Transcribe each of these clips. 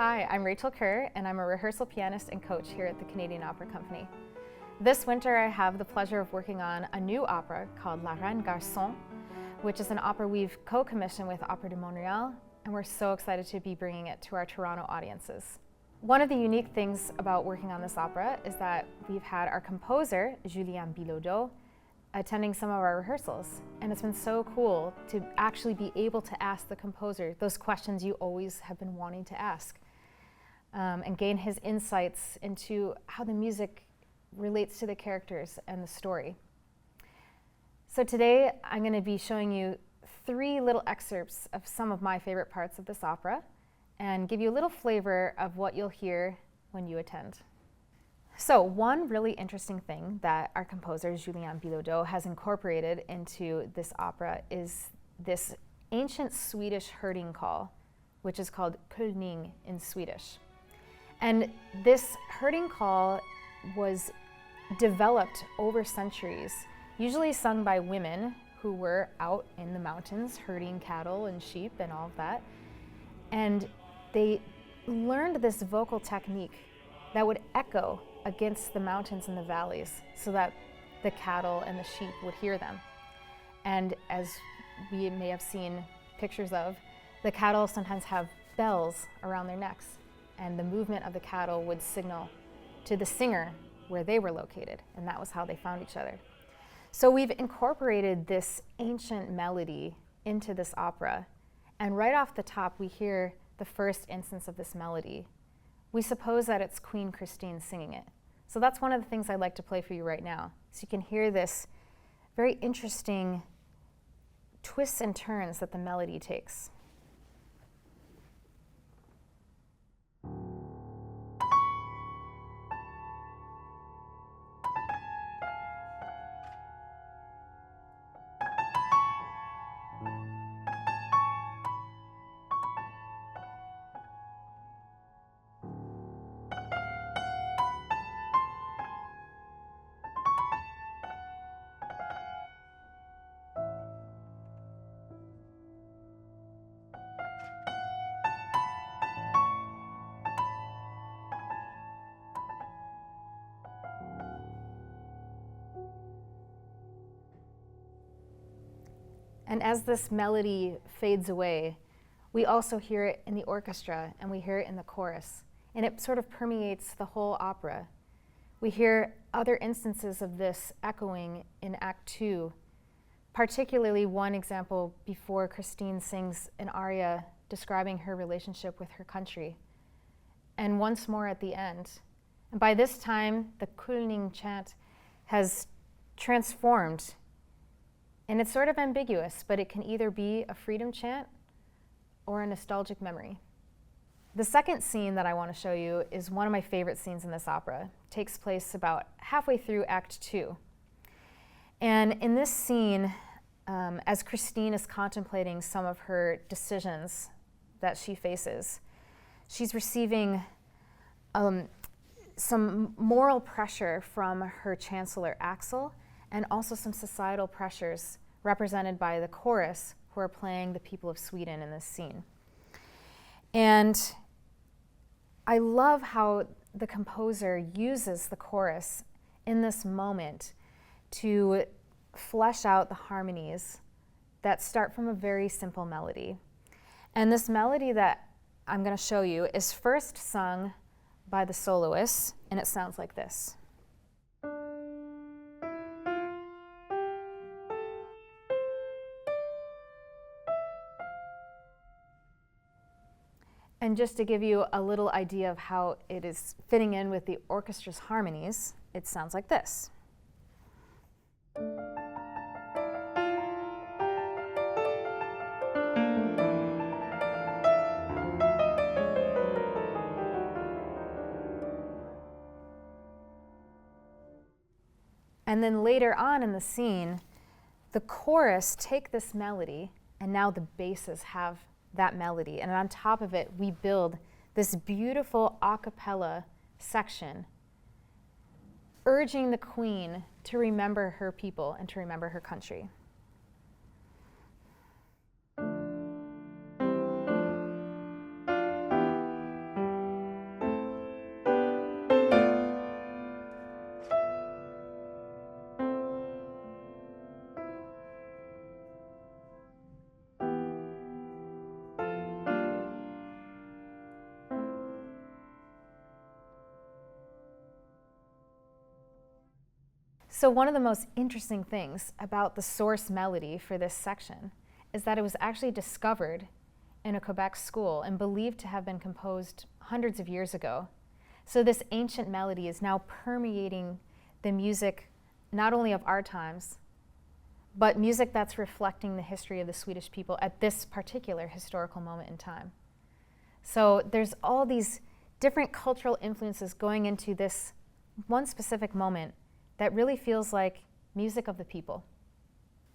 Hi, I'm Rachel Kerr, and I'm a rehearsal pianist and coach here at the Canadian Opera Company. This winter I have the pleasure of working on a new opera called REINE-GARÇON, which is an opera we've co-commissioned with Opera de Montréal, and we're so excited to be bringing it to our Toronto audiences. One of the unique things about working on this opera is that we've had our composer, Julien Bilodeau, attending some of our rehearsals, and it's been so cool to actually be able to ask the composer those questions you always have been wanting to ask, and gain his insights into how the music relates to the characters and the story. So today I'm going to be showing you 3 little excerpts of some of my favorite parts of this opera and give you a little flavor of what you'll hear when you attend. So one really interesting thing that our composer Julien Bilodeau has incorporated into this opera is this ancient Swedish herding call, which is called kulning in Swedish. And this herding call was developed over centuries, usually sung by women who were out in the mountains herding cattle and sheep and all of that. And they learned this vocal technique that would echo against the mountains and the valleys so that the cattle and the sheep would hear them. And as we may have seen pictures of, the cattle sometimes have bells around their necks, and the movement of the cattle would signal to the singer where they were located, and that was how they found each other. So we've incorporated this ancient melody into this opera, and right off the top we hear the first instance of this melody. We suppose that it's Queen Christine singing it. So that's one of the things I'd like to play for you right now, so you can hear this very interesting twists and turns that the melody takes. And as this melody fades away, we also hear it in the orchestra and we hear it in the chorus. And it sort of permeates the whole opera. We hear other instances of this echoing in Act 2, particularly one example before Christine sings an aria describing her relationship with her country, and once more at the end. And by this time, the kulning chant has transformed. And it's sort of ambiguous, but it can either be a freedom chant or a nostalgic memory. The second scene that I want to show you is one of my favorite scenes in this opera. It takes place about halfway through Act 2. And in this scene, as Christine is contemplating some of her decisions that she faces, she's receiving some moral pressure from her chancellor Axel, and also some societal pressures represented by the chorus who are playing the people of Sweden in this scene. And I love how the composer uses the chorus in this moment to flesh out the harmonies that start from a very simple melody. And this melody that I'm going to show you is first sung by the soloists, and it sounds like this. And just to give you a little idea of how it is fitting in with the orchestra's harmonies, it sounds like this. And then later on in the scene, the chorus take this melody, and now the basses have that melody, and on top of it we build this beautiful a cappella section urging the queen to remember her people and to remember her country. So one of the most interesting things about the source melody for this section is that it was actually discovered in a Quebec school and believed to have been composed hundreds of years ago. So this ancient melody is now permeating the music not only of our times, but music that's reflecting the history of the Swedish people at this particular historical moment in time. So there's all these different cultural influences going into this one specific moment that really feels like music of the people.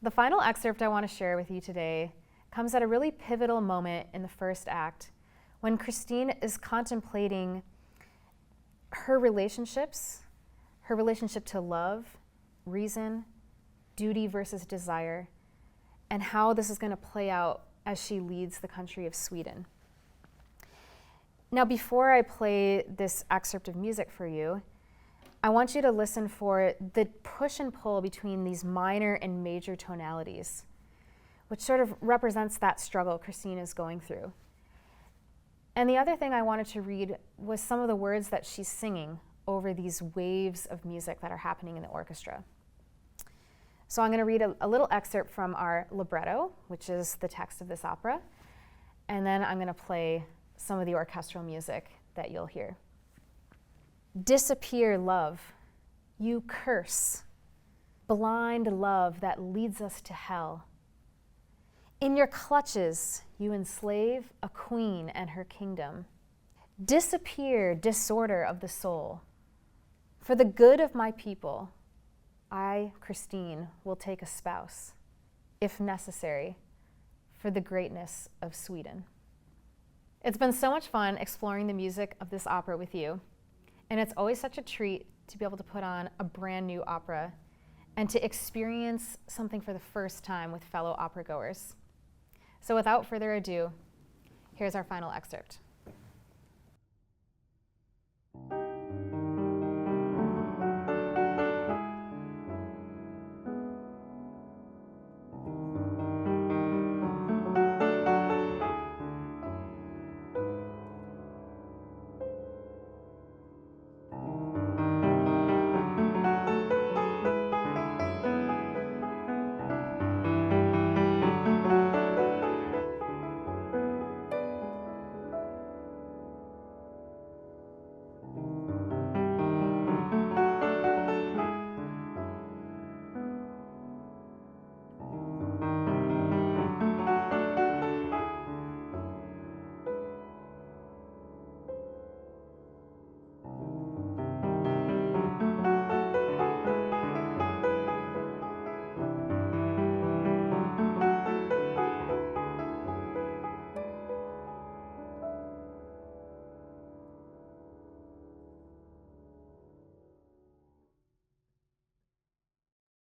The final excerpt I want to share with you today comes at a really pivotal moment in the first act when Christine is contemplating her relationships, her relationship to love, reason, duty versus desire, and how this is going to play out as she leads the country of Sweden. Now, before I play this excerpt of music for you, I want you to listen for the push and pull between these minor and major tonalities, which sort of represents that struggle Christine is going through. And the other thing I wanted to read was some of the words that she's singing over these waves of music that are happening in the orchestra. So I'm going to read a little excerpt from our libretto, which is the text of this opera, and then I'm going to play some of the orchestral music that you'll hear. Disappear, love, you curse, blind love that leads us to hell. In your clutches, you enslave a queen and her kingdom. Disappear, disorder of the soul. For the good of my people, I, Christine, will take a spouse, if necessary, for the greatness of Sweden. It's been so much fun exploring the music of this opera with you. And it's always such a treat to be able to put on a brand new opera and to experience something for the first time with fellow opera goers. So without further ado, here's our final excerpt.